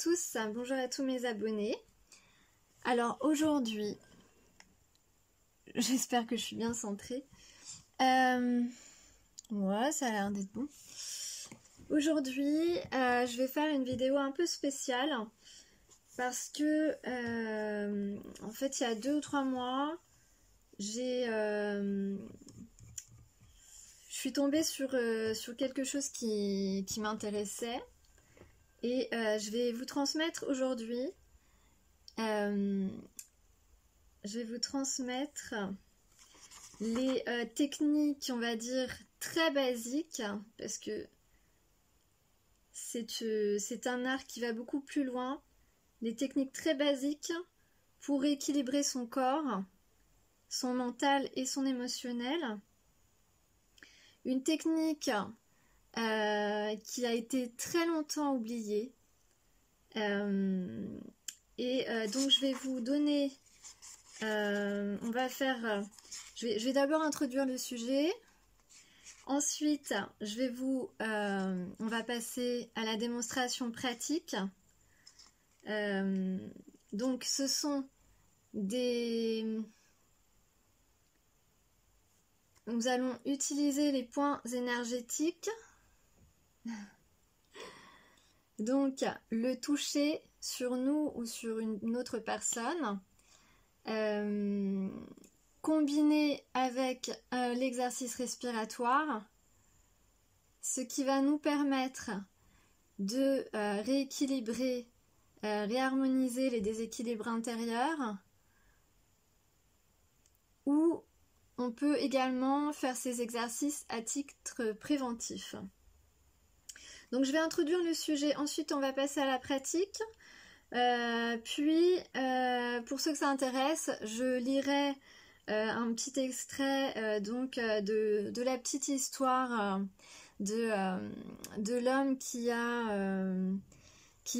tous, bonjour à tous mes abonnés. Alors aujourd'hui, j'espère que je suis bien centrée. Ouais, ça a l'air d'être bon. Aujourd'hui, je vais faire une vidéo un peu spéciale parce que, en fait, il y a 2 ou 3 mois, je suis tombée sur quelque chose qui m'intéressait et je vais vous transmettre aujourd'hui. Je vais vous transmettre les techniques, on va dire, très basiques, parce que c'est un art qui va beaucoup plus loin. Des techniques très basiques pour équilibrer son corps, son mental et son émotionnel. Une technique qui a été très longtemps oubliée. Donc je vais vous donner... on va faire... je vais d'abord introduire le sujet. Ensuite, on va passer à la démonstration pratique. Donc, ce sont nous allons utiliser les points énergétiques. Donc, le toucher sur nous ou sur une autre personne. Combiné avec l'exercice respiratoire, ce qui va nous permettre de rééquilibrer, réharmoniser les déséquilibres intérieurs, ou on peut également faire ces exercices à titre préventif. Donc je vais introduire le sujet, ensuite on va passer à la pratique. Puis pour ceux que ça intéresse, je lirai un petit extrait de la petite histoire de l'homme qui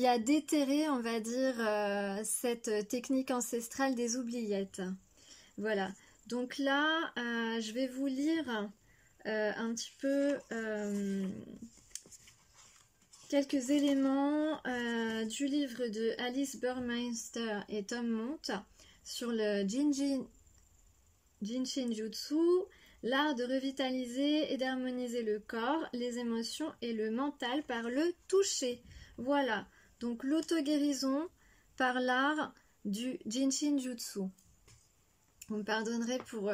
a déterré, on va dire, cette technique ancestrale des oubliettes. Voilà, donc là je vais vous lire un petit peu quelques éléments du livre de Alice Burmeister et Tom Montt sur le Jinshin Jutsu, l'art de revitaliser et d'harmoniser le corps, les émotions et le mental par le toucher. Voilà, donc l'auto-guérison par l'art du Jinshin Jutsu. Vous me pardonnerez pour...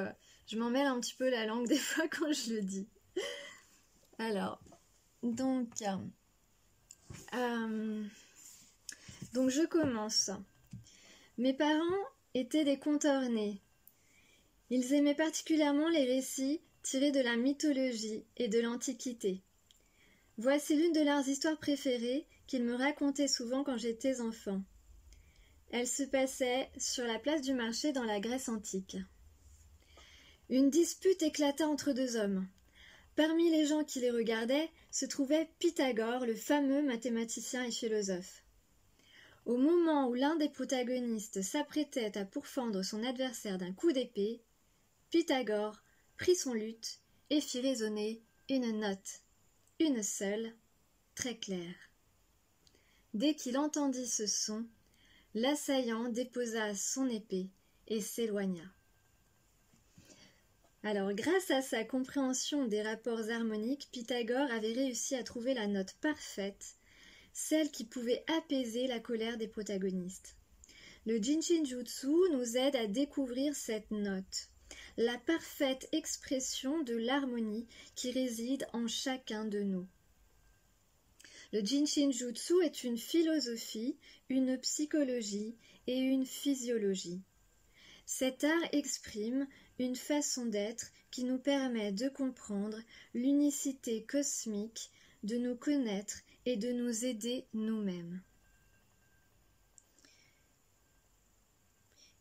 je m'en mêle un petit peu la langue des fois quand je le dis. Alors, donc je commence. Mes parents étaient des conteurs nés. Ils aimaient particulièrement les récits tirés de la mythologie et de l'Antiquité. Voici l'une de leurs histoires préférées qu'ils me racontaient souvent quand j'étais enfant. Elle se passait sur la place du marché dans la Grèce antique. Une dispute éclata entre 2 hommes. Parmi les gens qui les regardaient se trouvait Pythagore, le fameux mathématicien et philosophe. Au moment où l'un des protagonistes s'apprêtait à pourfendre son adversaire d'un coup d'épée, Pythagore prit son luth et fit résonner une note, une seule, très claire. Dès qu'il entendit ce son, l'assaillant déposa son épée et s'éloigna. Alors, grâce à sa compréhension des rapports harmoniques, Pythagore avait réussi à trouver la note parfaite, celle qui pouvait apaiser la colère des protagonistes. Le Jinshin Jutsu nous aide à découvrir cette note, la parfaite expression de l'harmonie qui réside en chacun de nous. Le Jinshin Jutsu est une philosophie, une psychologie et une physiologie. Cet art exprime une façon d'être qui nous permet de comprendre l'unicité cosmique, de nous connaître et de nous aider nous-mêmes.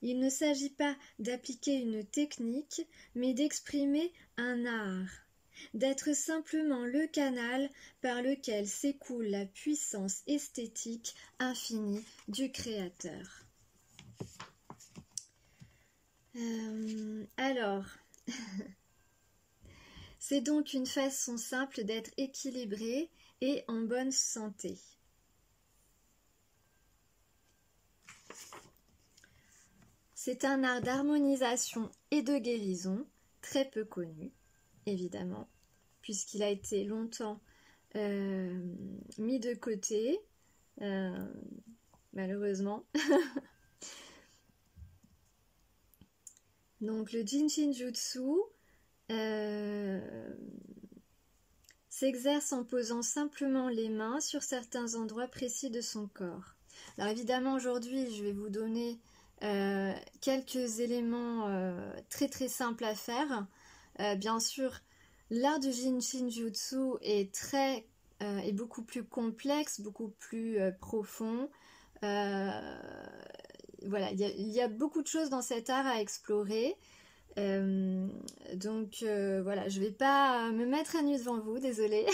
Il ne s'agit pas d'appliquer une technique, mais d'exprimer un art, d'être simplement le canal par lequel s'écoule la puissance esthétique infinie du Créateur. Alors, c'est donc une façon simple d'être équilibré et en bonne santé. C'est un art d'harmonisation et de guérison, très peu connu, évidemment, puisqu'il a été longtemps mis de côté, malheureusement. Donc le Jinshin Jutsu s'exerce en posant simplement les mains sur certains endroits précis de son corps. Alors évidemment aujourd'hui je vais vous donner quelques éléments très très simples à faire. Bien sûr, l'art du Jinshin Jutsu est beaucoup plus complexe, beaucoup plus profond. Voilà, il y a beaucoup de choses dans cet art à explorer. Donc voilà, je vais pas me mettre à nu devant vous, désolée,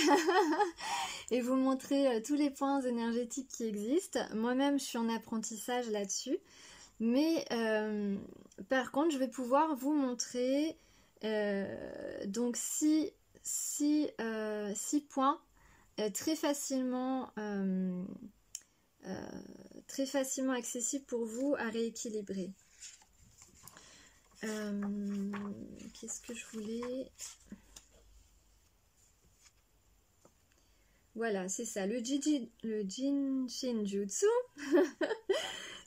et vous montrer tous les points énergétiques qui existent. Moi-même, je suis en apprentissage là-dessus. Mais par contre, je vais pouvoir vous montrer donc six points très facilement accessibles pour vous à rééquilibrer. Qu'est-ce que je voulais? Voilà, c'est ça, le Jinshin Jutsu.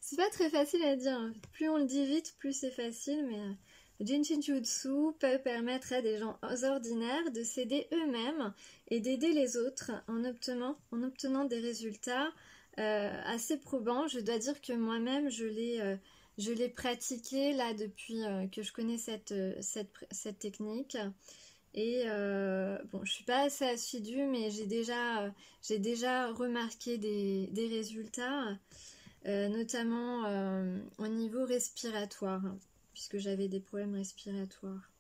C'est pas très facile à dire, plus on le dit vite, plus c'est facile, mais le Jinshin Jutsu peut permettre à des gens ordinaires de s'aider eux-mêmes et d'aider les autres en obtenant des résultats assez probants. Je dois dire que moi-même, je l'ai pratiqué là depuis que je connais cette technique. Et bon, je suis pas assez assidue, mais j'ai déjà remarqué des résultats. Notamment au niveau respiratoire, puisque j'avais des problèmes respiratoires.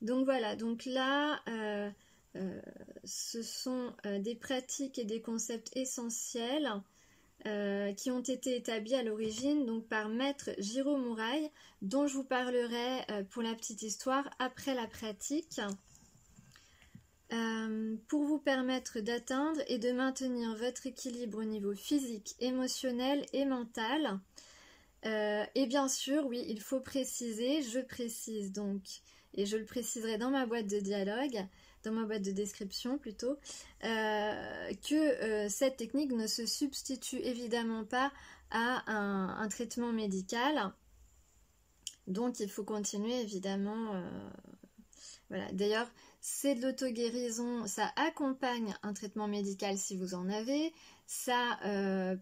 Donc voilà, donc là, ce sont des pratiques et des concepts essentiels qui ont été établis à l'origine donc par Maître Jiro Murai, dont je vous parlerai pour la petite histoire après la pratique, pour vous permettre d'atteindre et de maintenir votre équilibre au niveau physique, émotionnel et mental. Et bien sûr, oui, il faut préciser, je précise donc, et je le préciserai dans ma boîte de dialogue, dans ma boîte de description plutôt, que cette technique ne se substitue évidemment pas à un traitement médical. Donc il faut continuer évidemment. Voilà. D'ailleurs, c'est de l'auto-guérison, ça accompagne un traitement médical si vous en avez, ça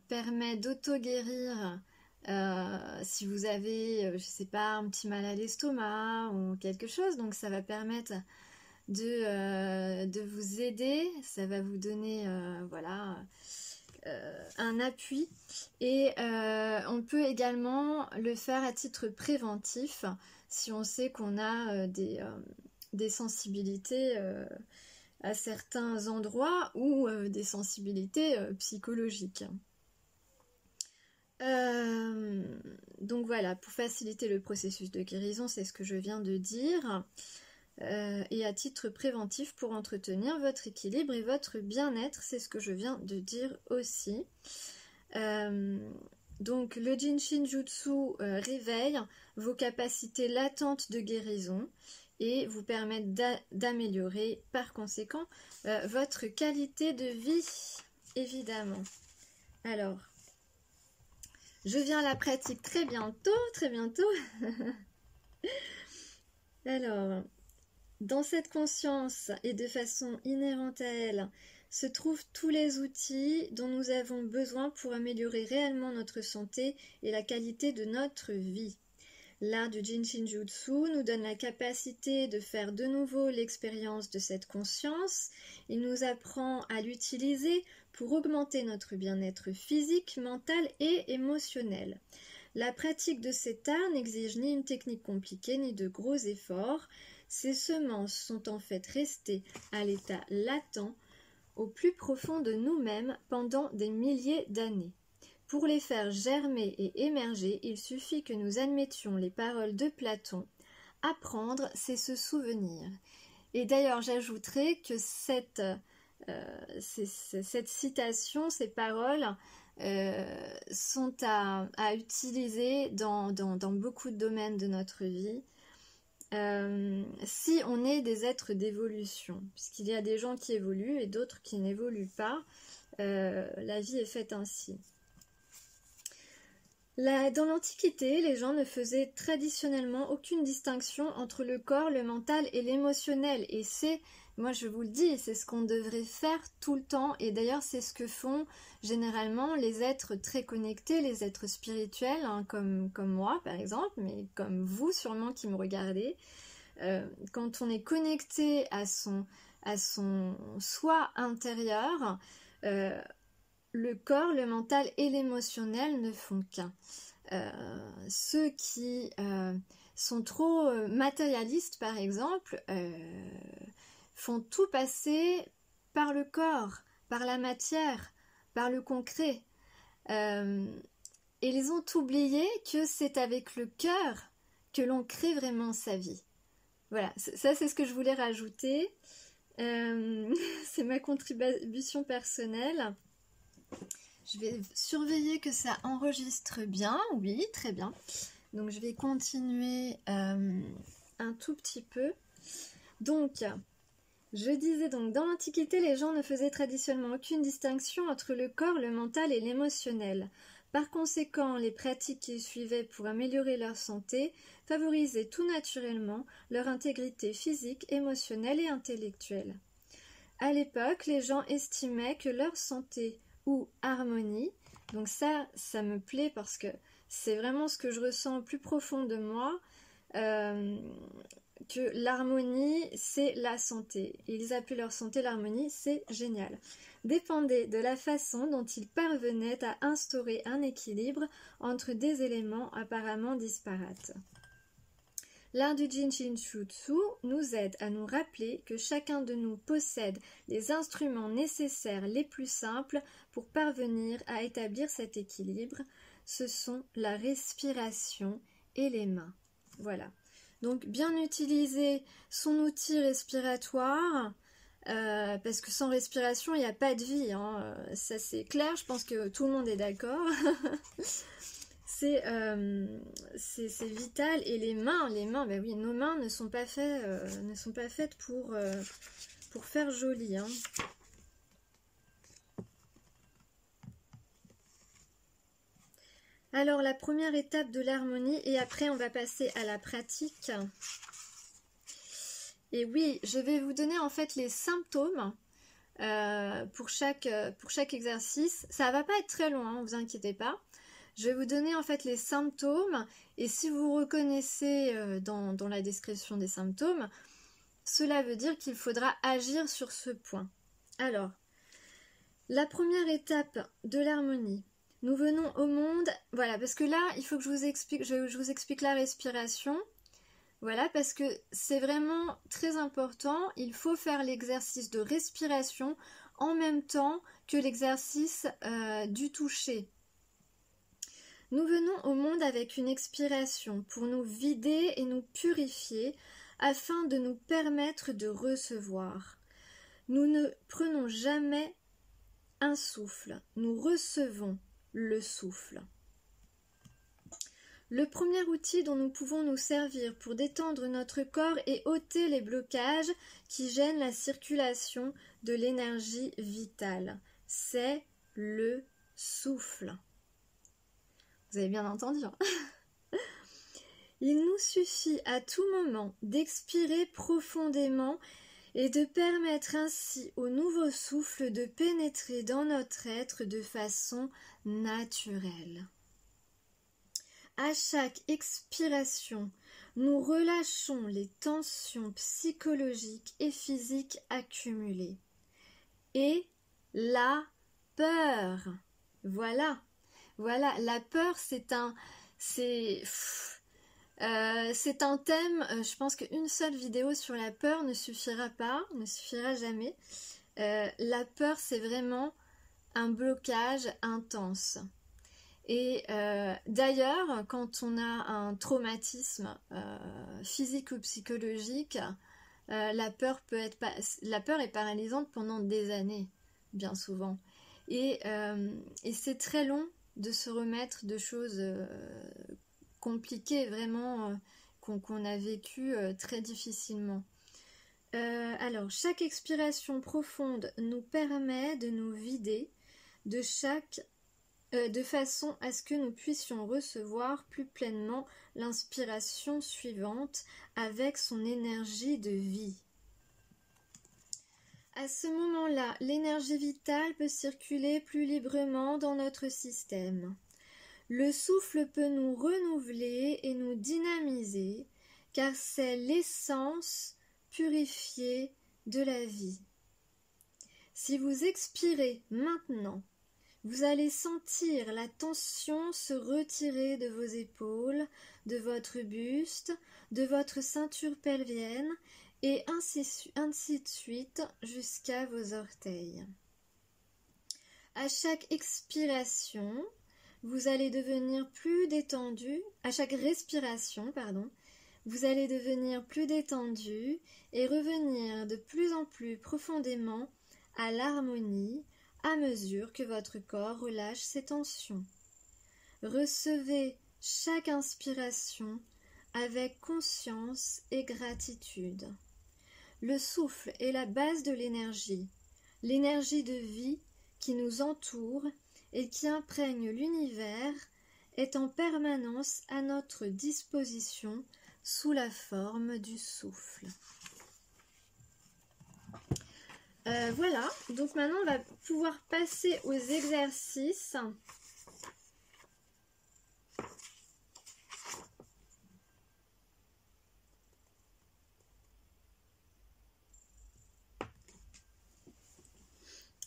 permet d'auto-guérir si vous avez, je sais pas, un petit mal à l'estomac ou quelque chose, donc ça va permettre de vous aider, ça va vous donner voilà, un appui, et on peut également le faire à titre préventif si on sait qu'on a des sensibilités à certains endroits ou des sensibilités psychologiques. Donc voilà, pour faciliter le processus de guérison, c'est ce que je viens de dire. Et à titre préventif pour entretenir votre équilibre et votre bien-être, c'est ce que je viens de dire aussi. Donc le Jinshin Jutsu réveille vos capacités latentes de guérison et vous permet d'améliorer par conséquent votre qualité de vie, évidemment. Alors, je viens à la pratique très bientôt, très bientôt. Alors, dans cette conscience et de façon inhérente à elle, se trouvent tous les outils dont nous avons besoin pour améliorer réellement notre santé et la qualité de notre vie. L'art du Jinshin Jutsu nous donne la capacité de faire de nouveau l'expérience de cette conscience. Il nous apprend à l'utiliser pour augmenter notre bien-être physique, mental et émotionnel. La pratique de cet art n'exige ni une technique compliquée ni de gros efforts. Ces semences sont en fait restées à l'état latent au plus profond de nous-mêmes pendant des milliers d'années. Pour les faire germer et émerger, il suffit que nous admettions les paroles de Platon. Apprendre, c'est se souvenir. Et d'ailleurs, j'ajouterai que cette cette citation, ces paroles sont à utiliser dans beaucoup de domaines de notre vie. Si on est des êtres d'évolution, puisqu'il y a des gens qui évoluent et d'autres qui n'évoluent pas, la vie est faite ainsi. Dans l'Antiquité, les gens ne faisaient traditionnellement aucune distinction entre le corps, le mental et l'émotionnel. Et c'est, moi je vous le dis, c'est ce qu'on devrait faire tout le temps. Et d'ailleurs, c'est ce que font généralement les êtres très connectés, les êtres spirituels, hein, comme moi par exemple, mais comme vous sûrement qui me regardez. Quand on est connecté à son soi intérieur, le corps, le mental et l'émotionnel ne font qu'un. Ceux qui sont trop matérialistes, par exemple, font tout passer par le corps, par la matière, par le concret. Et ils ont oublié que c'est avec le cœur que l'on crée vraiment sa vie. Voilà, ça c'est ce que je voulais rajouter. C'est ma contribution personnelle. Je vais surveiller que ça enregistre bien. Oui, très bien. Donc je vais continuer un tout petit peu. Donc, je disais donc, dans l'Antiquité, les gens ne faisaient traditionnellement aucune distinction entre le corps, le mental et l'émotionnel. Par conséquent, les pratiques qu'ils suivaient pour améliorer leur santé favorisaient tout naturellement leur intégrité physique, émotionnelle et intellectuelle. À l'époque, les gens estimaient que leur santé ou harmonie, donc ça me plaît parce que c'est vraiment ce que je ressens au plus profond de moi, que l'harmonie c'est la santé. Ils appellent leur santé l'harmonie, c'est génial. Dépendait de la façon dont ils parvenaient à instaurer un équilibre entre des éléments apparemment disparates. L'art du Jinshinjutsu nous aide à nous rappeler que chacun de nous possède les instruments nécessaires les plus simples pour parvenir à établir cet équilibre. Ce sont la respiration et les mains. Voilà. Donc bien utiliser son outil respiratoire, parce que sans respiration, il n'y a pas de vie. Hein. Ça c'est clair, je pense que tout le monde est d'accord. C'est vital. Et les mains, ben oui, nos mains ne sont pas faites pour faire joli. Hein. Alors la première étape de l'harmonie, et après on va passer à la pratique. Et oui, je vais vous donner en fait les symptômes pour chaque exercice. Ça va pas être très long, hein, ne vous inquiétez pas. Je vais vous donner en fait les symptômes, et si vous reconnaissez dans la description des symptômes, cela veut dire qu'il faudra agir sur ce point. Alors, la première étape de l'harmonie. Nous venons au monde, voilà, parce que là, il faut que je vous explique la respiration. Voilà, parce que c'est vraiment très important. Il faut faire l'exercice de respiration en même temps que l'exercice du toucher. Nous venons au monde avec une expiration pour nous vider et nous purifier afin de nous permettre de recevoir. Nous ne prenons jamais un souffle, nous recevons le souffle. Le premier outil dont nous pouvons nous servir pour détendre notre corps et ôter les blocages qui gênent la circulation de l'énergie vitale, c'est le souffle. Vous avez bien entendu, hein? Il nous suffit à tout moment d'expirer profondément et de permettre ainsi au nouveau souffle de pénétrer dans notre être de façon naturelle. À chaque expiration, nous relâchons les tensions psychologiques et physiques accumulées. Et la peur. Voilà, la peur c'est un thème, je pense qu'une seule vidéo sur la peur ne suffira jamais. La peur c'est vraiment un blocage intense. Et d'ailleurs, quand on a un traumatisme physique ou psychologique, La peur est paralysante pendant des années, bien souvent. Et c'est très long de se remettre de choses compliquées, vraiment, qu'on a vécues très difficilement. Alors, chaque expiration profonde nous permet de nous vider de façon à ce que nous puissions recevoir plus pleinement l'inspiration suivante avec son énergie de vie. À ce moment-là, l'énergie vitale peut circuler plus librement dans notre système. Le souffle peut nous renouveler et nous dynamiser, car c'est l'essence purifiée de la vie. Si vous expirez maintenant, vous allez sentir la tension se retirer de vos épaules, de votre buste, de votre ceinture pelvienne et ainsi de suite jusqu'à vos orteils. À chaque expiration, vous allez devenir plus détendu. À chaque respiration, vous allez devenir plus détendu et revenir de plus en plus profondément à l'harmonie à mesure que votre corps relâche ses tensions. Recevez chaque inspiration avec conscience et gratitude. Le souffle est la base de l'énergie de vie qui nous entoure et qui imprègne l'univers est en permanence à notre disposition sous la forme du souffle. Voilà, donc maintenant on va pouvoir passer aux exercices.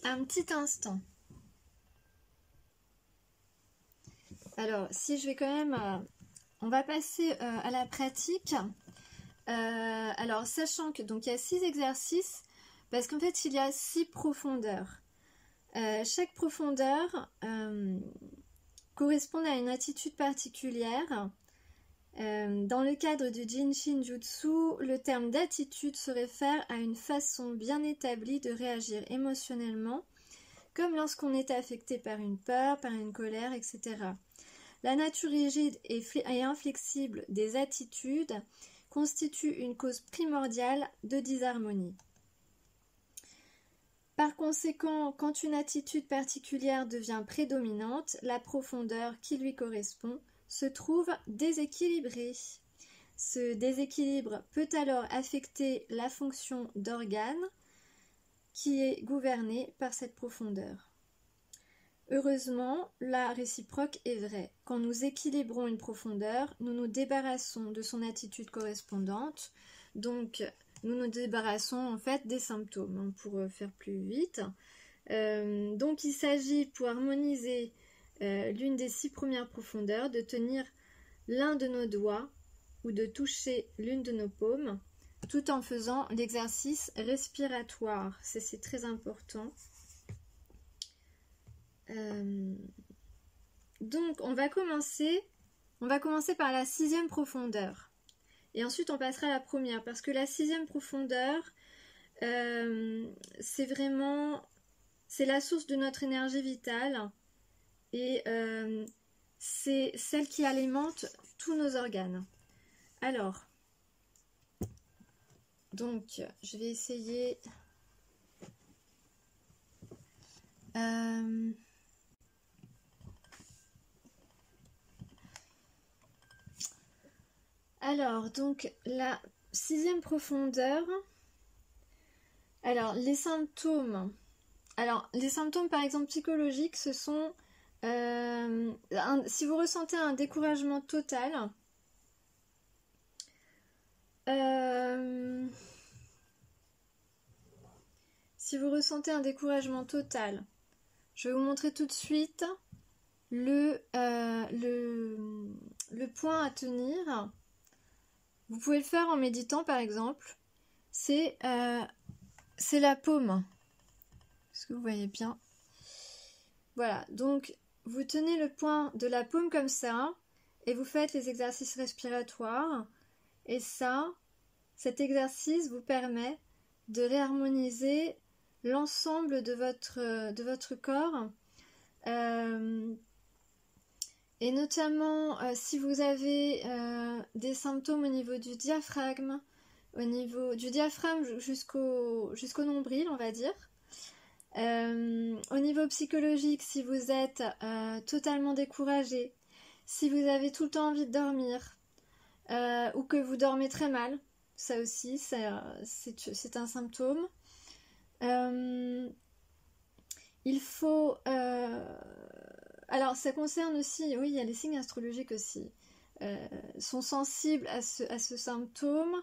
Un petit instant. Alors, si je vais quand même... on va passer à la pratique. Alors, sachant que donc il y a 6 exercices, parce qu'en fait, il y a 6 profondeurs. Chaque profondeur correspond à une attitude particulière. Dans le cadre du Jinshin Jutsu, le terme d'attitude se réfère à une façon bien établie de réagir émotionnellement, comme lorsqu'on est affecté par une peur, par une colère, etc. La nature rigide et inflexible des attitudes constitue une cause primordiale de disharmonie. Par conséquent, quand une attitude particulière devient prédominante, la profondeur qui lui correspond se trouve déséquilibrée. Ce déséquilibre peut alors affecter la fonction d'organe qui est gouvernée par cette profondeur. Heureusement, la réciproque est vraie. Quand nous équilibrons une profondeur, nous nous débarrassons de son attitude correspondante, donc nous nous débarrassons en fait des symptômes, pour faire plus vite. Donc il s'agit, pour harmoniser l'une des 6 premières profondeurs, de tenir l'un de nos doigts ou de toucher l'une de nos paumes, tout en faisant l'exercice respiratoire. C'est très important. Donc on va commencer par la 6e profondeur. Et ensuite on passera à la première, parce que la 6e profondeur, c'est la source de notre énergie vitale et c'est celle qui alimente tous nos organes. Alors, donc je vais essayer. Alors, donc, la 6e profondeur. Alors, les symptômes. Par exemple, psychologiques, ce sont... si vous ressentez un découragement total... si vous ressentez un découragement total, je vais vous montrer tout de suite le point à tenir. Vous pouvez le faire en méditant par exemple. C'est la paume. Est-ce que vous voyez bien? Voilà, donc vous tenez le point de la paume comme ça et vous faites les exercices respiratoires. Et ça, cet exercice vous permet de réharmoniser l'ensemble de votre corps. Et notamment si vous avez des symptômes au niveau du diaphragme, jusqu'au nombril, on va dire. Au niveau psychologique, si vous êtes totalement découragé, si vous avez tout le temps envie de dormir, ou que vous dormez très mal, ça aussi, c'est un symptôme. Il faut... alors, ça concerne aussi... Oui, il y a les signes astrologiques aussi. Sont sensibles à ce symptôme,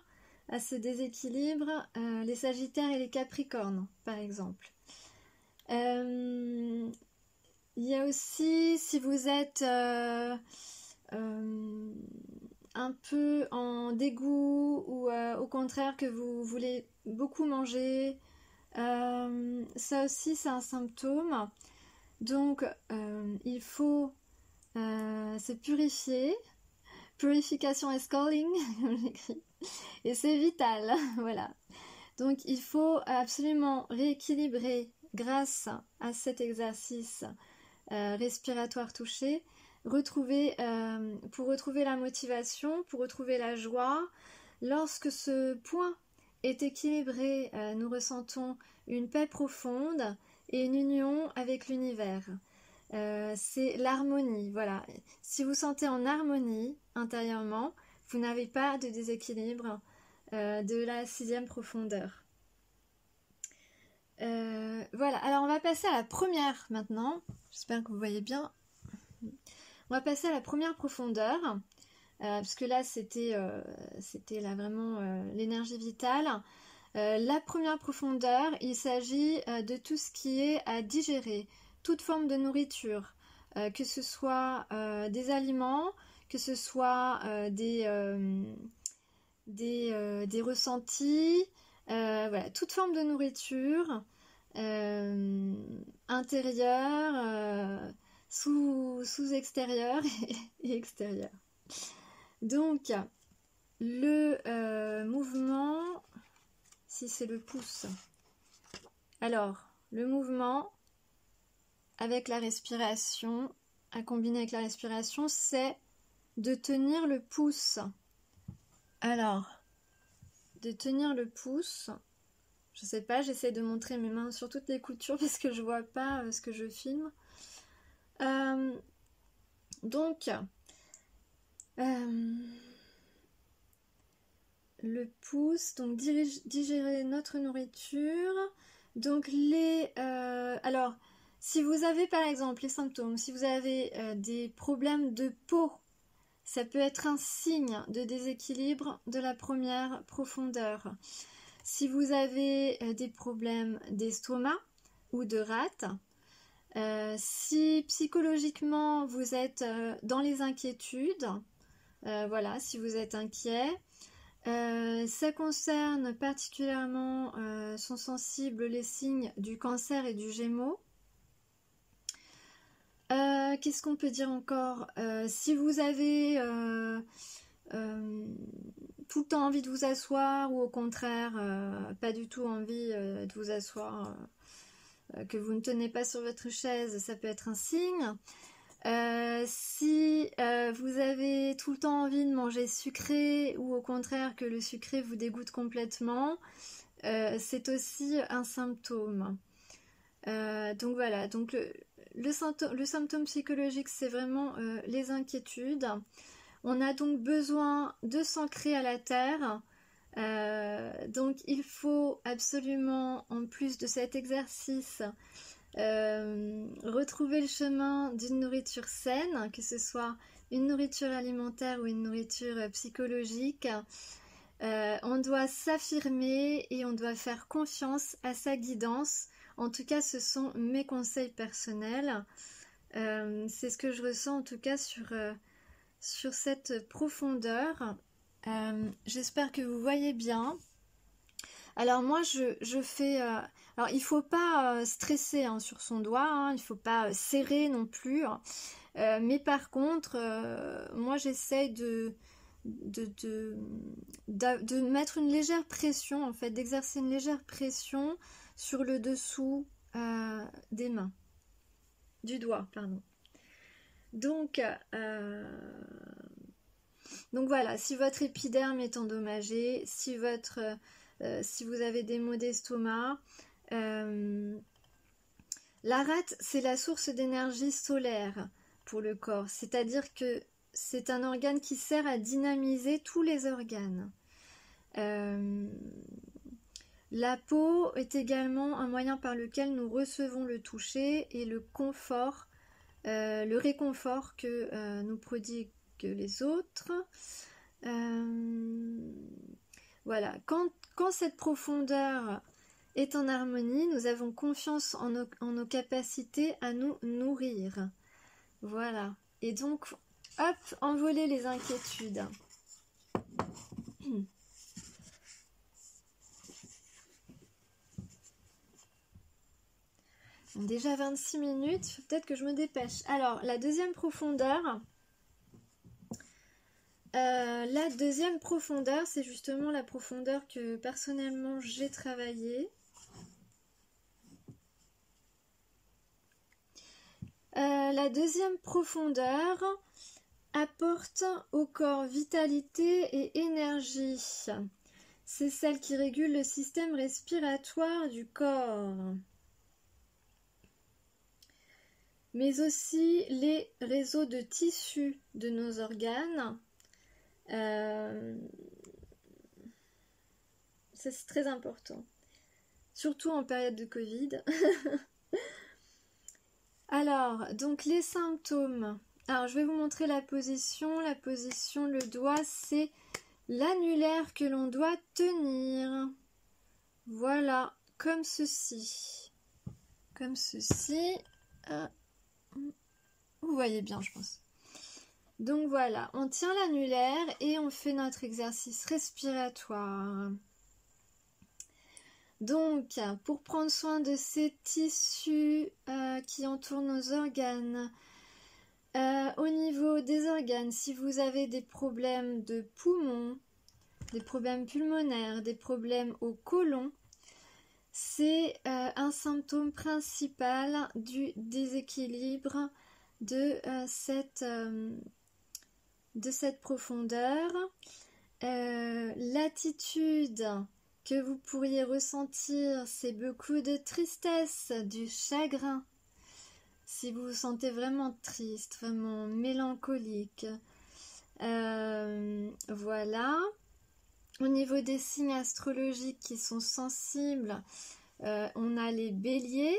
à ce déséquilibre, les Sagittaires et les Capricornes, par exemple. Il y a aussi, si vous êtes un peu en dégoût ou au contraire que vous voulez beaucoup manger, ça aussi c'est un symptôme. Donc il faut se purifier. Purification is calling, comme j'écris. Et c'est vital, voilà. Donc il faut absolument rééquilibrer grâce à cet exercice respiratoire touché, pour retrouver la motivation, pour retrouver la joie. Lorsque ce point est équilibré, nous ressentons une paix profonde et une union avec l'univers. C'est l'harmonie, voilà. Si vous sentez en harmonie intérieurement, vous n'avez pas de déséquilibre de la 6e profondeur. Voilà, alors on va passer à la première maintenant. J'espère que vous voyez bien. On va passer à la première profondeur, parce que là c'était là vraiment l'énergie vitale. La première profondeur, il s'agit de tout ce qui est à digérer, toute forme de nourriture, que ce soit des aliments, que ce soit des ressentis, voilà, toute forme de nourriture intérieure, sous-extérieure et extérieure. Donc, le mouvement, si c'est le pouce, alors le mouvement avec la respiration, à combiner avec la respiration, c'est de tenir le pouce. Alors, de tenir le pouce, je sais pas, j'essaie de montrer mes mains sur toutes les coutures parce que je vois pas ce que je filme. Donc, le pouce, donc digérer notre nourriture. Donc alors, si vous avez par exemple les symptômes, si vous avez des problèmes de peau, ça peut être un signe de déséquilibre de la première profondeur. Si vous avez des problèmes d'estomac ou de rate, si psychologiquement vous êtes dans les inquiétudes, voilà, si vous êtes inquiet, ça concerne particulièrement, sont sensibles les signes du cancer et du gémeaux. Qu'est-ce qu'on peut dire encore? Si vous avez tout le temps envie de vous asseoir ou au contraire pas du tout envie de vous asseoir, que vous ne tenez pas sur votre chaise, ça peut être un signe. Si vous avez tout le temps envie de manger sucré ou au contraire que le sucré vous dégoûte complètement, c'est aussi un symptôme. Donc voilà, donc le symptôme psychologique, c'est vraiment les inquiétudes. On a donc besoin de s'ancrer à la terre. Donc il faut absolument, en plus de cet exercice, retrouver le chemin d'une nourriture saine, que ce soit une nourriture alimentaire ou une nourriture psychologique. On doit s'affirmer et on doit faire confiance à sa guidance. En tout cas, ce sont mes conseils personnels. C'est ce que je ressens en tout cas sur cette profondeur. J'espère que vous voyez bien. Alors moi je fais... alors il ne faut pas stresser sur son doigt, il ne faut pas serrer non plus. Mais par contre, moi j'essaye de mettre une légère pression, en fait, d'exercer une légère pression sur le dessous des mains, du doigt, pardon. Donc voilà, si votre épiderme est endommagé, si vous avez des maux d'estomac, la rate, c'est la source d'énergie solaire pour le corps, c'est-à-dire que c'est un organe qui sert à dynamiser tous les organes. La peau est également un moyen par lequel nous recevons le toucher et le confort, le réconfort que nous prodiguent les autres. Voilà, quand cette profondeur est en harmonie, nous avons confiance en nos capacités à nous nourrir. Voilà, et donc, hop, envoler les inquiétudes. Déjà 26 minutes, peut-être que je me dépêche. Alors, la deuxième profondeur, c'est justement la profondeur que personnellement j'ai travaillée. La deuxième profondeur apporte au corps vitalité et énergie. C'est celle qui régule le système respiratoire du corps, mais aussi les réseaux de tissus de nos organes. Ça, c'est très important, surtout en période de Covid. Alors, donc les symptômes. Alors, je vais vous montrer la position. La position, le doigt, c'est l'annulaire que l'on doit tenir. Voilà, comme ceci. Comme ceci. Vous voyez bien, je pense. Donc voilà, on tient l'annulaire et on fait notre exercice respiratoire. Donc, pour prendre soin de ces tissus qui entourent nos organes, au niveau des organes, si vous avez des problèmes de poumons, des problèmes pulmonaires, des problèmes au côlon, c'est un symptôme principal du déséquilibre de cette profondeur. L'attitude que vous pourriez ressentir, c'est beaucoup de tristesse, du chagrin. Si vous vous sentez vraiment triste, vraiment mélancolique. Voilà. Au niveau des signes astrologiques qui sont sensibles, on a les béliers.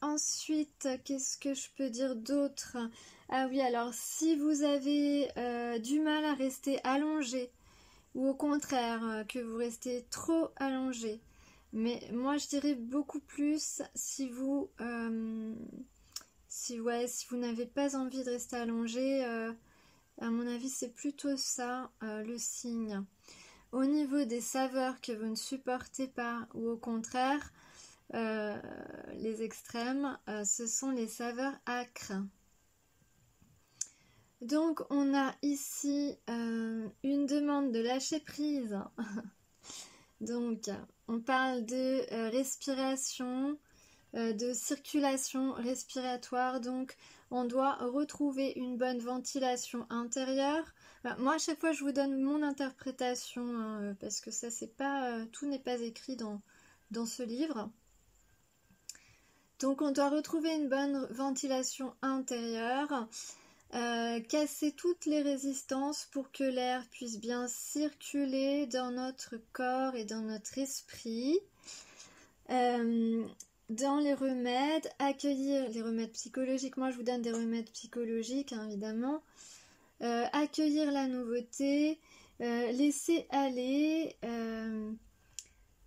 Ensuite, qu'est-ce que je peux dire d'autre? Ah oui, alors si vous avez du mal à rester allongé, ou au contraire, que vous restez trop allongé, mais moi je dirais beaucoup plus si vous n'avez pas envie de rester allongé, à mon avis c'est plutôt ça le signe. Au niveau des saveurs que vous ne supportez pas, ou au contraire les extrêmes, ce sont les saveurs acres. Donc on a ici une demande de lâcher prise. Donc on parle de respiration, de circulation respiratoire, donc on doit retrouver une bonne ventilation intérieure. Moi à chaque fois je vous donne mon interprétation parce que ça c'est pas tout n'est pas écrit dans ce livre. Donc on doit retrouver une bonne ventilation intérieure, casser toutes les résistances pour que l'air puisse bien circuler dans notre corps et dans notre esprit. Dans les remèdes, accueillir les remèdes psychologiques, moi je vous donne des remèdes psychologiques évidemment, accueillir la nouveauté, laisser aller,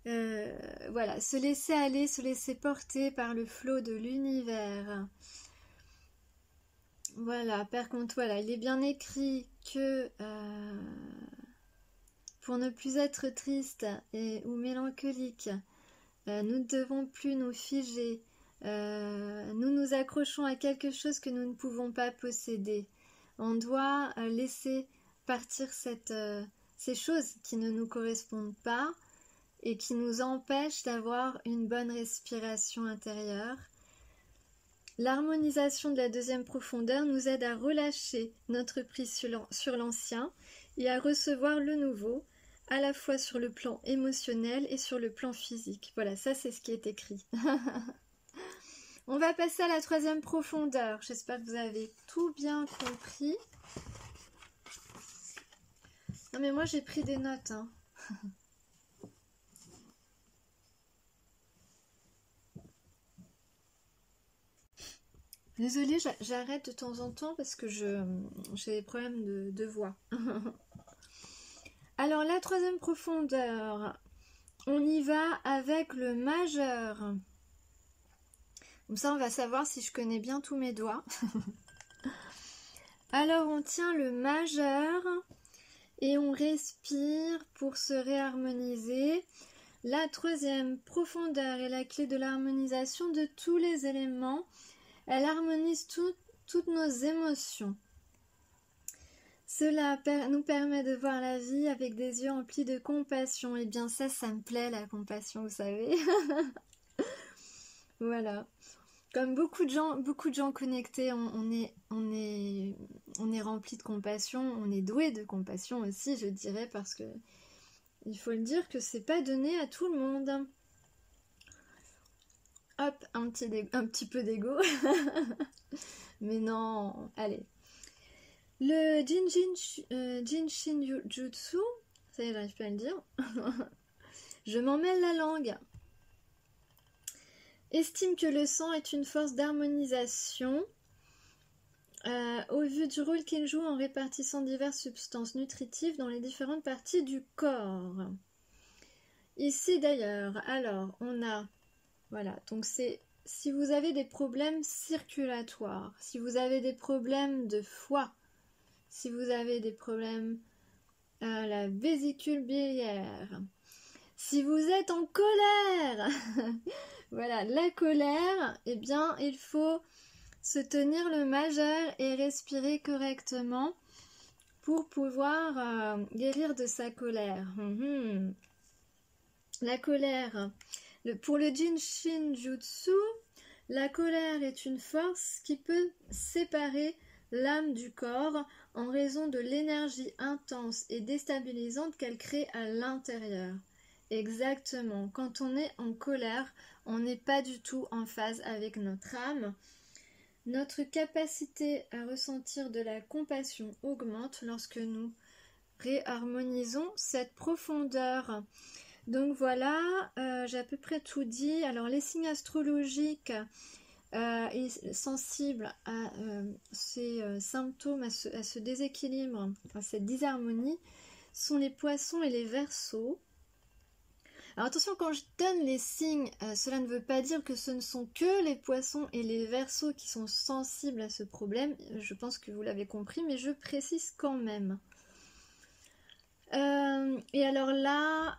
voilà, se laisser aller, se laisser porter par le flot de l'univers. Voilà, par contre, voilà, il est bien écrit que pour ne plus être triste ou mélancolique, nous ne devons plus nous figer, nous nous accrochons à quelque chose que nous ne pouvons pas posséder. On doit laisser partir ces choses qui ne nous correspondent pas et qui nous empêchent d'avoir une bonne respiration intérieure. L'harmonisation de la deuxième profondeur nous aide à relâcher notre prise sur l'ancien et à recevoir le nouveau, à la fois sur le plan émotionnel et sur le plan physique. Voilà, ça c'est ce qui est écrit. On va passer à la troisième profondeur. J'espère que vous avez tout bien compris. Non mais moi j'ai pris des notes. Hein. Désolée, j'arrête de temps en temps parce que j'ai des problèmes de voix. Alors la troisième profondeur, on y va avec le majeur. Comme ça on va savoir si je connais bien tous mes doigts. Alors on tient le majeur et on respire pour se réharmoniser. La troisième profondeur est la clé de l'harmonisation de tous les éléments. Elle harmonise toutes nos émotions. Cela nous permet de voir la vie avec des yeux remplis de compassion. Et bien ça me plaît la compassion, vous savez. Voilà. Comme beaucoup de gens connectés, on est rempli de compassion, on est doué de compassion aussi, je dirais, parce que il faut le dire que c'est pas donné à tout le monde. Hop, un petit peu d'ego. Mais non, allez. Le Jinshin Jutsu, ça y est, j'arrive plus à le dire. Je m'en mêle la langue. Estime que le sang est une force d'harmonisation au vu du rôle qu'il joue en répartissant diverses substances nutritives dans les différentes parties du corps. Ici d'ailleurs, alors on a, voilà, donc c'est si vous avez des problèmes circulatoires, si vous avez des problèmes de foie, si vous avez des problèmes à la vésicule biliaire, si vous êtes en colère, voilà, la colère, eh bien, il faut se tenir le majeur et respirer correctement pour pouvoir guérir de sa colère. La colère. Pour le Jinshin Jutsu, la colère est une force qui peut séparer l'âme du corps en raison de l'énergie intense et déstabilisante qu'elle crée à l'intérieur. Exactement. Quand on est en colère, on n'est pas du tout en phase avec notre âme. Notre capacité à ressentir de la compassion augmente lorsque nous réharmonisons cette profondeur. Donc voilà, j'ai à peu près tout dit. Alors les signes astrologiques et sensibles à ces symptômes, à ce déséquilibre, à cette disharmonie, sont les poissons et les verseaux. Alors attention, quand je donne les signes, cela ne veut pas dire que ce ne sont que les poissons et les verseaux qui sont sensibles à ce problème. Je pense que vous l'avez compris, mais je précise quand même. Et alors là,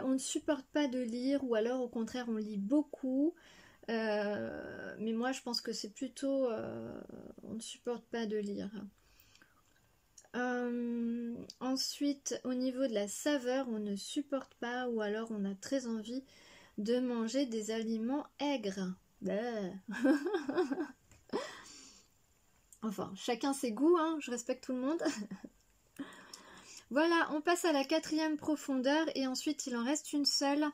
on ne supporte pas de lire, ou alors au contraire on lit beaucoup. Mais moi je pense que c'est plutôt on ne supporte pas de lire. Ensuite, au niveau de la saveur, on ne supporte pas, ou alors on a très envie de manger des aliments aigres. Enfin, chacun ses goûts, hein, je respecte tout le monde. Voilà, on passe à la quatrième profondeur et ensuite il en reste une seule.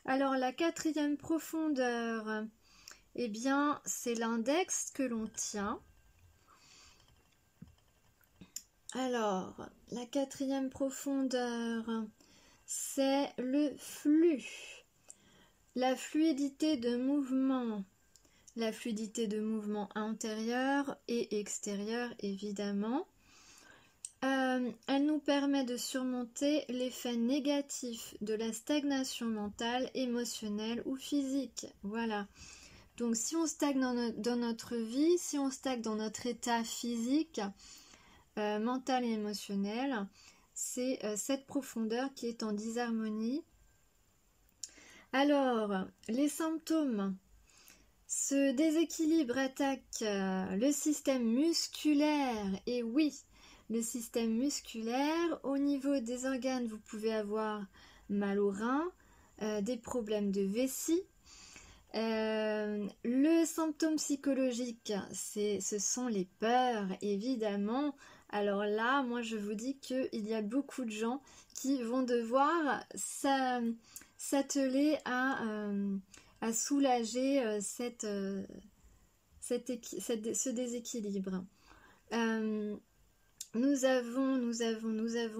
Alors la quatrième profondeur, eh bien c'est l'index que l'on tient. Alors, la quatrième profondeur, c'est le flux, la fluidité de mouvement intérieur et extérieur évidemment. Elle nous permet de surmonter l'effet négatif de la stagnation mentale, émotionnelle ou physique. Voilà. Donc si on stagne dans notre vie, si on stagne dans notre état physique, mental et émotionnel, c'est cette profondeur qui est en disharmonie. Alors, les symptômes, Ce déséquilibre attaque le système musculaire, et oui, le système musculaire. Au niveau des organes, vous pouvez avoir mal aux reins, des problèmes de vessie. Le symptôme psychologique, ce sont les peurs, évidemment. Alors là, moi je vous dis qu'il y a beaucoup de gens qui vont devoir s'atteler à soulager ce déséquilibre. Nous avons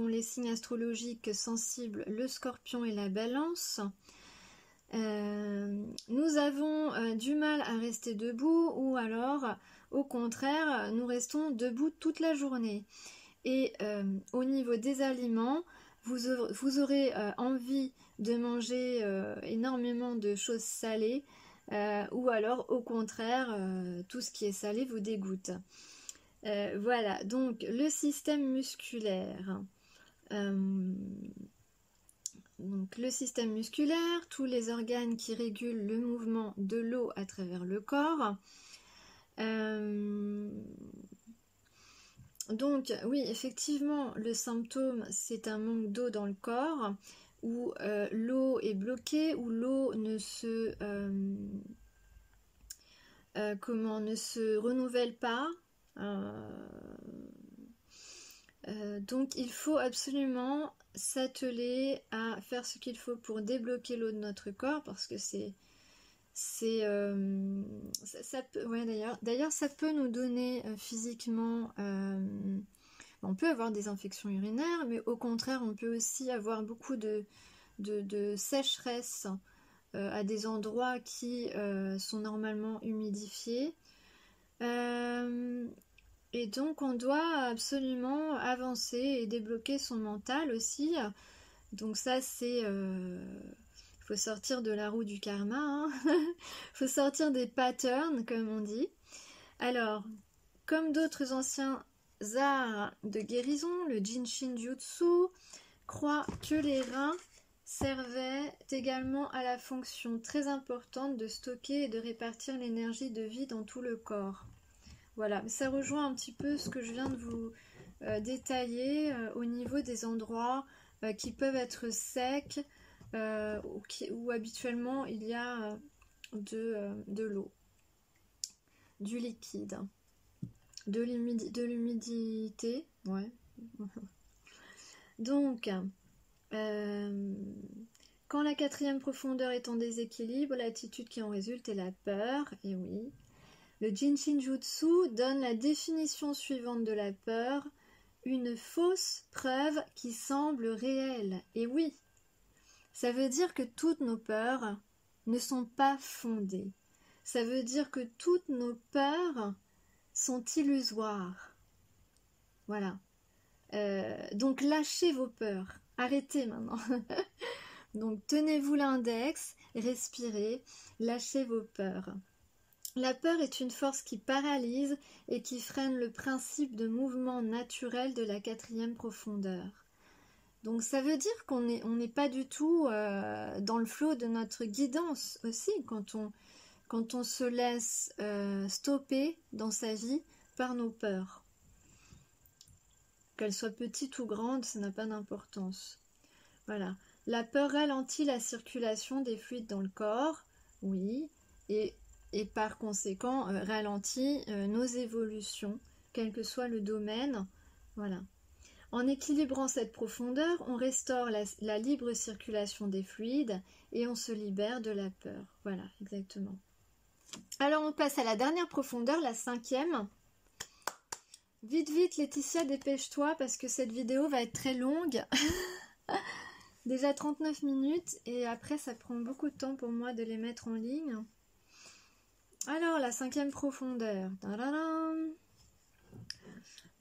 les signes astrologiques sensibles, le Scorpion et la Balance. Nous avons du mal à rester debout, ou alors au contraire nous restons debout toute la journée. Et au niveau des aliments, vous aurez envie de manger énormément de choses salées, ou alors au contraire tout ce qui est salé vous dégoûte. Voilà, donc le système musculaire. Donc le système musculaire, tous les organes qui régulent le mouvement de l'eau à travers le corps. Donc oui, effectivement, le symptôme, c'est un manque d'eau dans le corps, où l'eau est bloquée, où l'eau ne se renouvelle pas. Donc il faut absolument s'atteler à faire ce qu'il faut pour débloquer l'eau de notre corps, parce que ça peut, ouais, d'ailleurs ça peut nous donner physiquement, on peut avoir des infections urinaires, mais au contraire on peut aussi avoir beaucoup de sécheresse à des endroits qui sont normalement humidifiés. Et donc on doit absolument avancer et débloquer son mental aussi. Donc ça c'est... faut sortir de la roue du karma. Hein. Faut sortir des patterns comme on dit. Alors, comme d'autres anciens arts de guérison, le Jinshin Jutsu croit que les reins servaient également à la fonction très importante de stocker et de répartir l'énergie de vie dans tout le corps. Voilà, ça rejoint un petit peu ce que je viens de vous détailler au niveau des endroits qui peuvent être secs, où habituellement il y a de l'eau, du liquide, de l'humidité, ouais. Donc, quand la 4e profondeur est en déséquilibre, l'attitude qui en résulte est la peur, et oui. Le Jinshin Jutsu donne la définition suivante de la peur, une fausse preuve qui semble réelle. Et oui, ça veut dire que toutes nos peurs ne sont pas fondées. Ça veut dire que toutes nos peurs sont illusoires. Voilà. Donc lâchez vos peurs. Arrêtez maintenant. Donc tenez-vous l'index, respirez, lâchez vos peurs. La peur est une force qui paralyse et qui freine le principe de mouvement naturel de la 4e profondeur. Donc ça veut dire qu'on n'est pas du tout dans le flot de notre guidance aussi, quand on se laisse stopper dans sa vie par nos peurs. Qu'elles soient petites ou grandes, ça n'a pas d'importance. Voilà. La peur ralentit la circulation des fluides dans le corps, oui, et par conséquent ralentit nos évolutions, quel que soit le domaine. Voilà. En équilibrant cette profondeur, on restaure la libre circulation des fluides et on se libère de la peur. Voilà, exactement. Alors on passe à la dernière profondeur, la 5e. Vite, vite Laetitia, dépêche-toi parce que cette vidéo va être très longue. Déjà 39 minutes et après ça prend beaucoup de temps pour moi de les mettre en ligne. Alors la 5e profondeur.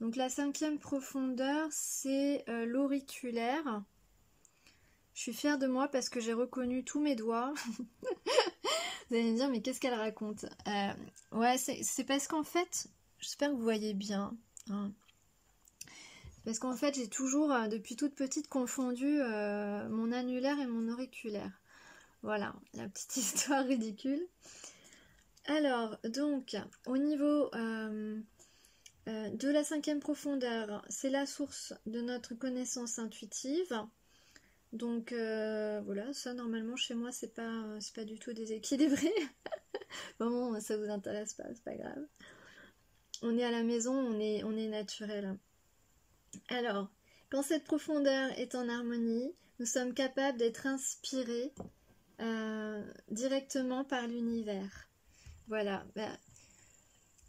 Donc la 5e profondeur, c'est l'auriculaire. Je suis fière de moi parce que j'ai reconnu tous mes doigts. Vous allez me dire, mais qu'est-ce qu'elle raconte? Ouais, c'est parce qu'en fait, j'espère que vous voyez bien. Hein. Parce qu'en fait, j'ai toujours, depuis toute petite, confondu mon annulaire et mon auriculaire. Voilà, la petite histoire ridicule. Alors, donc, au niveau de la 5e profondeur, c'est la source de notre connaissance intuitive. Donc, voilà, ça, normalement, chez moi, c'est pas du tout déséquilibré. Bon, ça vous intéresse pas, c'est pas grave. On est à la maison, on est naturel. Alors, quand cette profondeur est en harmonie, nous sommes capables d'être inspirés directement par l'univers. Voilà.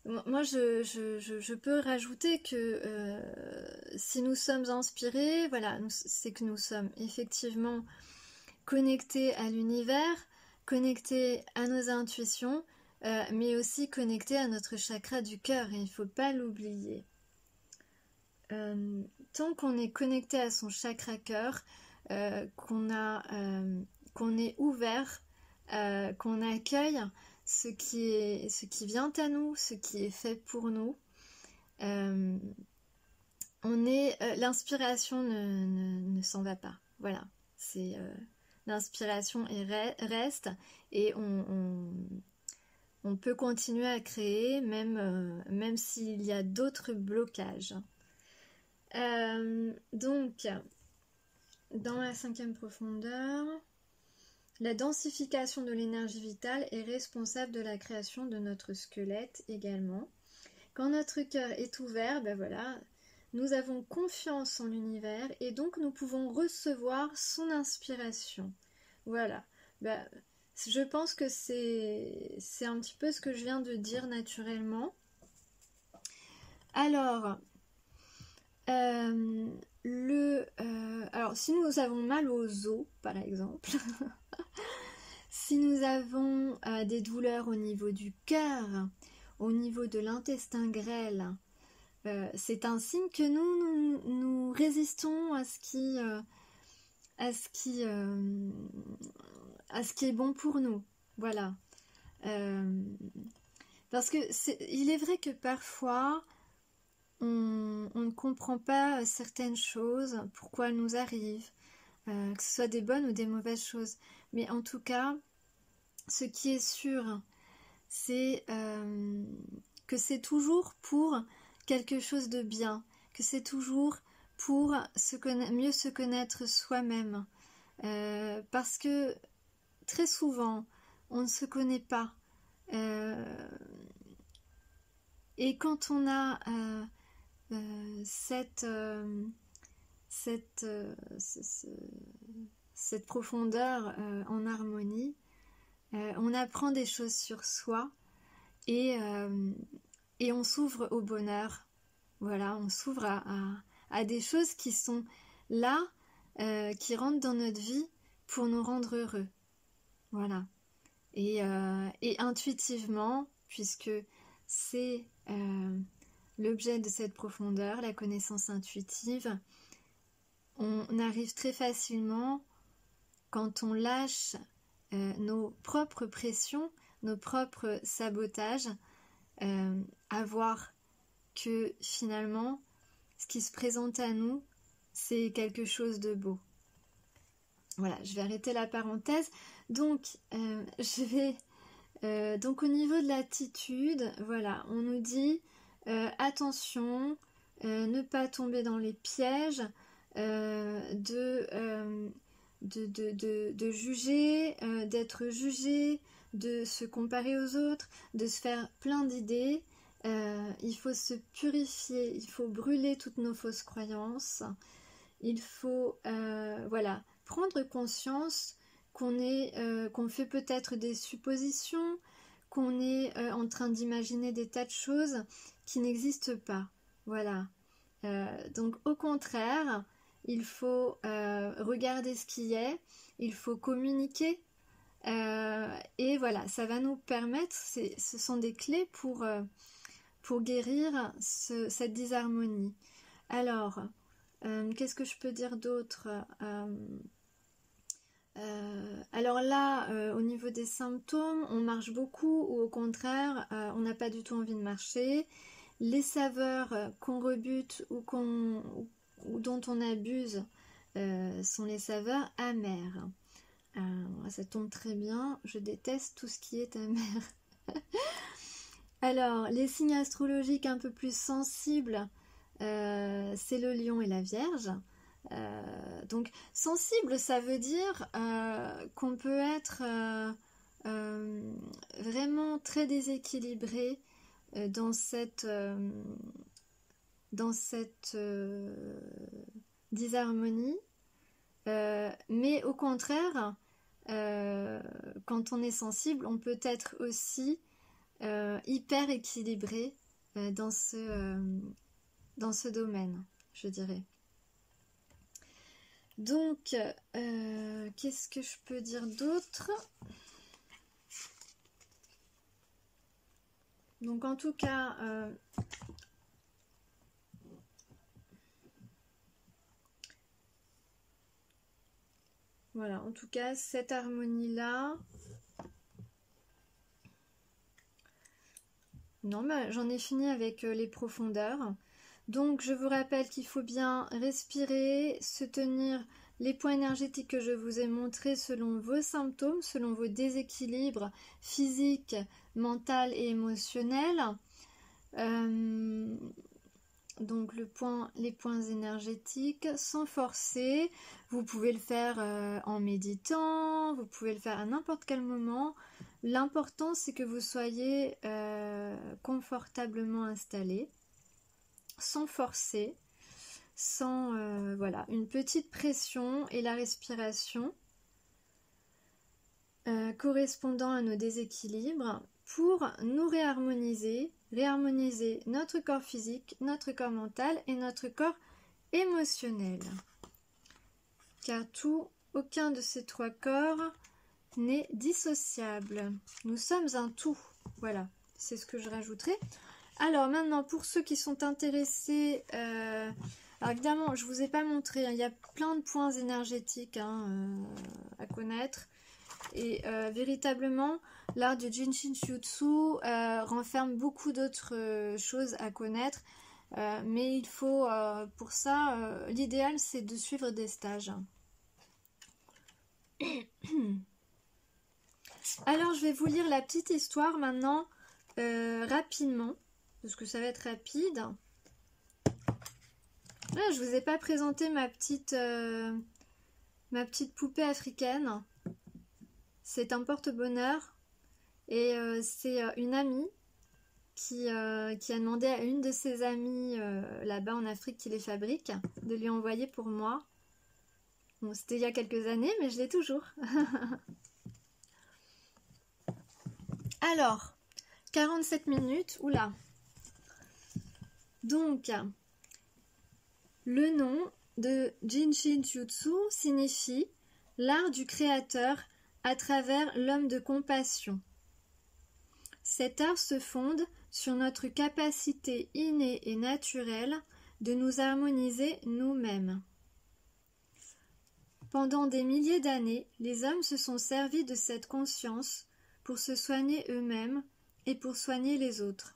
Moi, je peux rajouter que si nous sommes inspirés, voilà, c'est que nous sommes effectivement connectés à l'univers, connectés à nos intuitions, mais aussi connectés à notre chakra du cœur, et il ne faut pas l'oublier. Tant qu'on est connecté à son chakra cœur, qu'on est ouvert, qu'on accueille ce qui vient à nous, ce qui est fait pour nous, l'inspiration ne s'en va pas. Voilà, c'est l'inspiration reste et on peut continuer à créer même s'il y a d'autres blocages. Donc, dans la 5e profondeur, la densification de l'énergie vitale est responsable de la création de notre squelette également. Quand notre cœur est ouvert, ben voilà, nous avons confiance en l'univers et donc nous pouvons recevoir son inspiration. Voilà. Ben, je pense que c'est un petit peu ce que je viens de dire naturellement. Alors, alors, si nous avons mal aux os, par exemple, si nous avons des douleurs au niveau du cœur, au niveau de l'intestin grêle, c'est un signe que nous résistons à ce qui est bon pour nous. Voilà. Parce que il est vrai que parfois on ne comprend pas certaines choses, pourquoi elles nous arrivent, que ce soit des bonnes ou des mauvaises choses. Mais en tout cas, ce qui est sûr, c'est que c'est toujours pour quelque chose de bien, que c'est toujours pour mieux se connaître soi-même. Parce que très souvent, on ne se connaît pas. Et quand on a cette profondeur en harmonie, on apprend des choses sur soi et on s'ouvre au bonheur. Voilà, on s'ouvre à des choses qui sont là, qui rentrent dans notre vie pour nous rendre heureux. Voilà. Et intuitivement, puisque c'est l'objet de cette profondeur, la connaissance intuitive, on arrive très facilement, quand on lâche nos propres pressions, nos propres sabotages, à voir que finalement, ce qui se présente à nous, c'est quelque chose de beau. Voilà, je vais arrêter la parenthèse. Donc, donc au niveau de l'attitude, voilà, on nous dit attention, ne pas tomber dans les pièges de juger, d'être jugé, de se comparer aux autres, de se faire plein d'idées. Il faut se purifier, il faut brûler toutes nos fausses croyances. Il faut voilà, prendre conscience qu'on fait peut-être des suppositions, qu'on est en train d'imaginer des tas de choses qui n'existent pas. Voilà. Donc au contraire, il faut regarder ce qui est, il faut communiquer, et voilà, ça va nous permettre, ce sont des clés pour guérir cette disharmonie. Alors, qu'est-ce que je peux dire d'autre? Alors là, au niveau des symptômes, on marche beaucoup ou au contraire, on n'a pas du tout envie de marcher. Les saveurs qu'on rebute ou dont on abuse sont les saveurs amères. Ça tombe très bien, je déteste tout ce qui est amer. Alors, les signes astrologiques un peu plus sensibles, c'est le lion et la vierge. Donc, sensible, ça veut dire qu'on peut être vraiment très déséquilibré dans cette disharmonie. Mais au contraire, quand on est sensible, on peut être aussi hyper équilibré dans ce domaine, je dirais. Donc, qu'est-ce que je peux dire d'autre? Donc, en tout cas, voilà, en tout cas, cette harmonie-là. Non, mais j'en ai fini avec les profondeurs. Donc, je vous rappelle qu'il faut bien respirer, se tenir les points énergétiques que je vous ai montrés selon vos symptômes, selon vos déséquilibres physiques, mentaux et émotionnels. Donc les points énergétiques sans forcer. Vous pouvez le faire en méditant, vous pouvez le faire à n'importe quel moment. L'important c'est que vous soyez confortablement installé, sans forcer, sans voilà, une petite pression et la respiration correspondant à nos déséquilibres pour nous réharmoniser notre corps physique, notre corps mental et notre corps émotionnel. Car aucun de ces trois corps n'est dissociable. Nous sommes un tout. Voilà, c'est ce que je rajouterai. Alors maintenant, pour ceux qui sont intéressés, alors évidemment, je ne vous ai pas montré, il y a plein de points énergétiques à connaître. Et véritablement, l'art du Jinshin Jutsu renferme beaucoup d'autres choses à connaître. Mais il faut, pour ça, l'idéal c'est de suivre des stages. Alors, je vais vous lire la petite histoire maintenant, rapidement, parce que ça va être rapide. Là, je vous ai pas présenté ma petite poupée africaine. C'est un porte-bonheur et c'est une amie qui a demandé à une de ses amies là-bas en Afrique qui les fabrique de lui envoyer pour moi. Bon, c'était il y a quelques années, mais je l'ai toujours. Alors, 47 minutes, oula. Donc, le nom de Jinshin Jutsu signifie l'art du créateur à travers l'homme de compassion. Cet art se fonde sur notre capacité innée et naturelle de nous harmoniser nous-mêmes. Pendant des milliers d'années, les hommes se sont servis de cette conscience pour se soigner eux-mêmes et pour soigner les autres.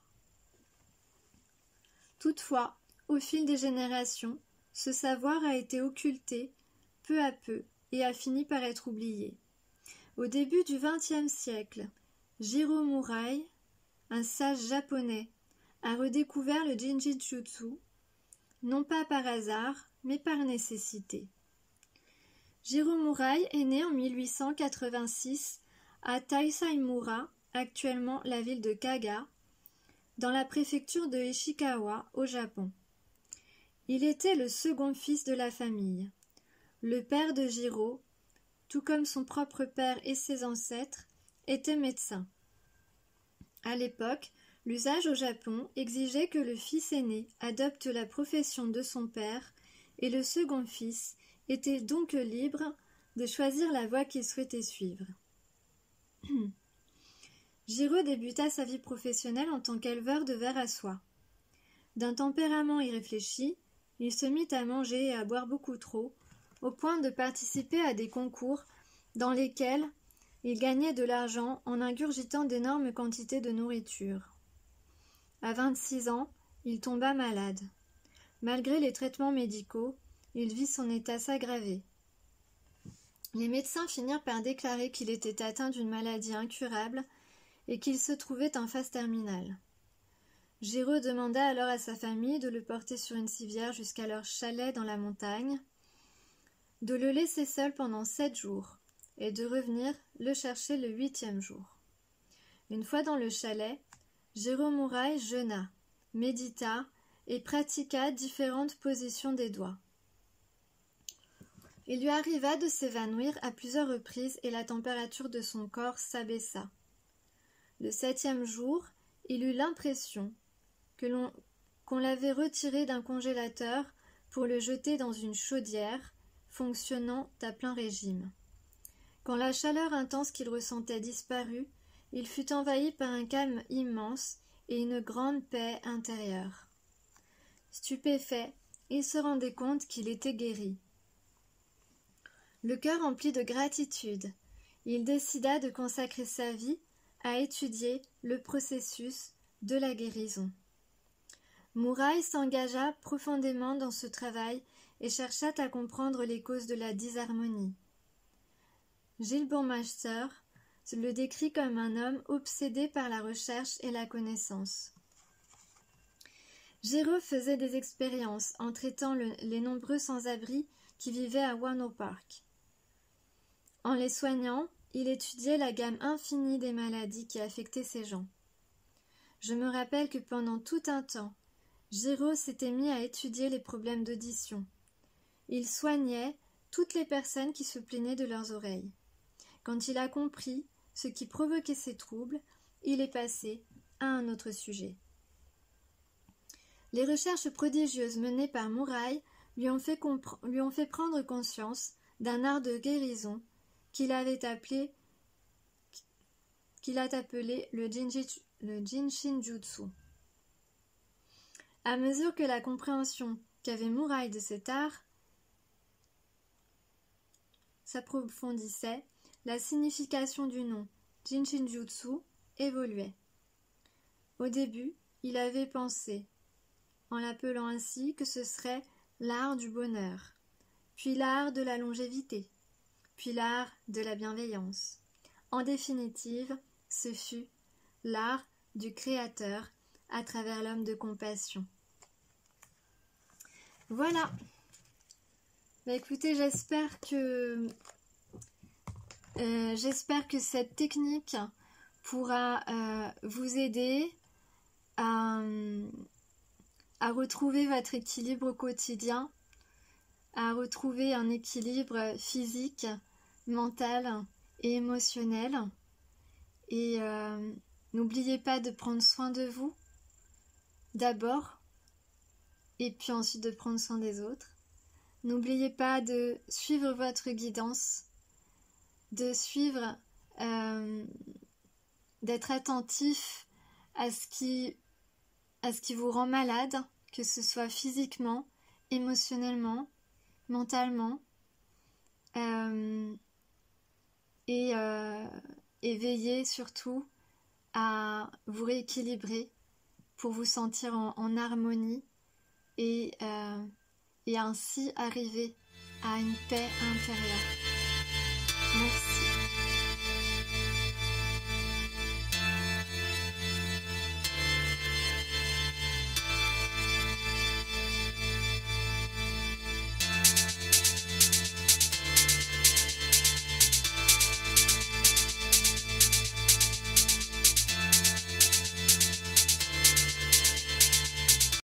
Toutefois, au fil des générations, ce savoir a été occulté peu à peu et a fini par être oublié. Au début du XXe siècle, Jiro Murai, un sage japonais, a redécouvert le Jinshin Jutsu, non pas par hasard, mais par nécessité. Jiro Murai est né en 1886 à Taisaimura, actuellement la ville de Kaga, dans la préfecture de Ishikawa, au Japon. Il était le second fils de la famille. Le père de Jiro, tout comme son propre père et ses ancêtres, était médecin. À l'époque, l'usage au Japon exigeait que le fils aîné adopte la profession de son père et le second fils était donc libre de choisir la voie qu'il souhaitait suivre. Jiro débuta sa vie professionnelle en tant qu'éleveur de vers à soie. D'un tempérament irréfléchi, il se mit à manger et à boire beaucoup trop, au point de participer à des concours dans lesquels il gagnait de l'argent en ingurgitant d'énormes quantités de nourriture. À 26 ans, il tomba malade. Malgré les traitements médicaux, il vit son état s'aggraver. Les médecins finirent par déclarer qu'il était atteint d'une maladie incurable et qu'il se trouvait en phase terminale. Géraud demanda alors à sa famille de le porter sur une civière jusqu'à leur chalet dans la montagne, de le laisser seul pendant 7 jours et de revenir le chercher le 8e jour. Une fois dans le chalet, Géraud Mouraille jeûna, médita et pratiqua différentes positions des doigts. Il lui arriva de s'évanouir à plusieurs reprises et la température de son corps s'abaissa. Le 7e jour, il eut l'impression qu'on l'avait retiré d'un congélateur pour le jeter dans une chaudière fonctionnant à plein régime. Quand la chaleur intense qu'il ressentait disparut, il fut envahi par un calme immense et une grande paix intérieure. Stupéfait, il se rendait compte qu'il était guéri. Le cœur rempli de gratitude, il décida de consacrer sa vie à étudier le processus de la guérison. Mouraille s'engagea profondément dans ce travail et chercha à comprendre les causes de la disharmonie. Gilles Burmeister le décrit comme un homme obsédé par la recherche et la connaissance. Géraud faisait des expériences en traitant les nombreux sans-abri qui vivaient à Warnow Park. En les soignant, il étudiait la gamme infinie des maladies qui affectaient ces gens. Je me rappelle que pendant tout un temps, Géraud s'était mis à étudier les problèmes d'audition. Il soignait toutes les personnes qui se plaignaient de leurs oreilles. Quand il a compris ce qui provoquait ces troubles, il est passé à un autre sujet. Les recherches prodigieuses menées par Mouraille lui ont fait prendre conscience d'un art de guérison qu'il a appelé le Jinshinjutsu. À mesure que la compréhension qu'avait Mouraille de cet art s'approfondissait, la signification du nom Jinshinjutsu évoluait. Au début, il avait pensé, en l'appelant ainsi, que ce serait l'art du bonheur, puis l'art de la longévité, puis l'art de la bienveillance. En définitive, ce fut l'art du créateur à travers l'homme de compassion. Voilà. Écoutez, j'espère que cette technique pourra vous aider à retrouver votre équilibre au quotidien, à retrouver un équilibre physique, mental et émotionnel. Et n'oubliez pas de prendre soin de vous d'abord, et puis ensuite de prendre soin des autres. N'oubliez pas de suivre votre guidance, de suivre, d'être attentif à ce qui vous rend malade, que ce soit physiquement, émotionnellement, mentalement, et veillez surtout à vous rééquilibrer pour vous sentir en harmonie et ainsi arriver à une paix intérieure.